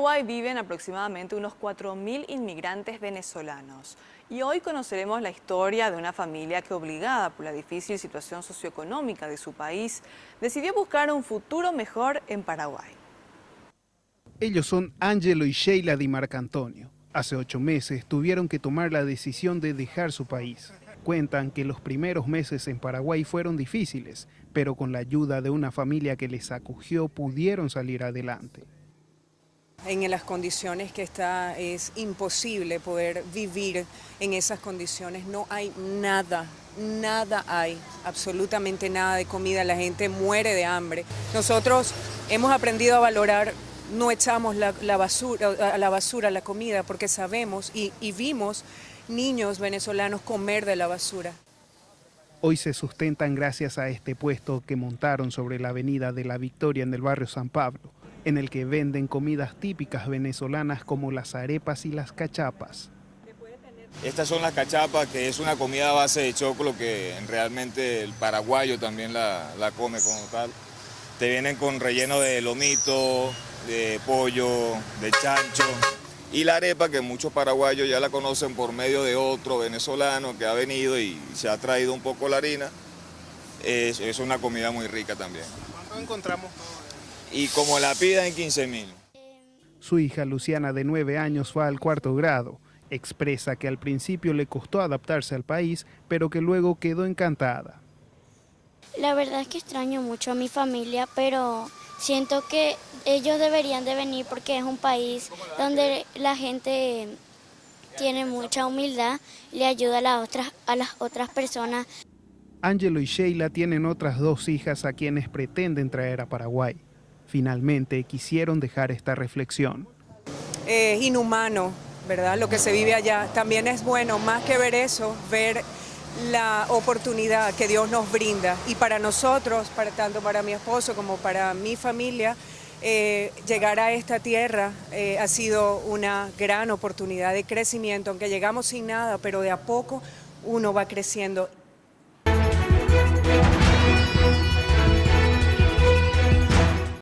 Paraguay viven aproximadamente unos 4.000 inmigrantes venezolanos y hoy conoceremos la historia de una familia que, obligada por la difícil situación socioeconómica de su país, decidió buscar un futuro mejor en Paraguay. Ellos son Ángelo y Sheila Di Marcantonio. Hace 8 meses tuvieron que tomar la decisión de dejar su país. Cuentan que los primeros meses en Paraguay fueron difíciles, pero con la ayuda de una familia que les acogió pudieron salir adelante. En las condiciones que está es imposible poder vivir en esas condiciones. No hay nada hay, absolutamente nada de comida. La gente muere de hambre. Nosotros hemos aprendido a valorar, no echamos la basura la comida, porque sabemos y vimos niños venezolanos comer de la basura. Hoy se sustentan gracias a este puesto que montaron sobre la avenida de la Victoria en el barrio San Pablo, en el que venden comidas típicas venezolanas como las arepas y las cachapas. Estas son las cachapas, que es una comida a base de choclo que realmente el paraguayo también la come como tal. Te vienen con relleno de lomito, de pollo, de chancho. Y la arepa, que muchos paraguayos ya la conocen por medio de otro venezolano que ha venido y se ha traído un poco la harina, es una comida muy rica también. ¿Cuánto encontramos? Y como la piden, 15.000. Su hija Luciana, de 9 años, va al 4º grado. Expresa que al principio le costó adaptarse al país, pero que luego quedó encantada. La verdad es que extraño mucho a mi familia, pero siento que ellos deberían de venir porque es un país donde la gente tiene mucha humildad y le ayuda a las otras personas. Ángelo y Sheila tienen otras 2 hijas a quienes pretenden traer a Paraguay. Finalmente quisieron dejar esta reflexión. Es inhumano, ¿verdad? Lo que se vive allá. También es bueno, más que ver eso, ver la oportunidad que Dios nos brinda. Y para nosotros, tanto para mi esposo como para mi familia, llegar a esta tierra ha sido una gran oportunidad de crecimiento, aunque llegamos sin nada, pero de a poco uno va creciendo.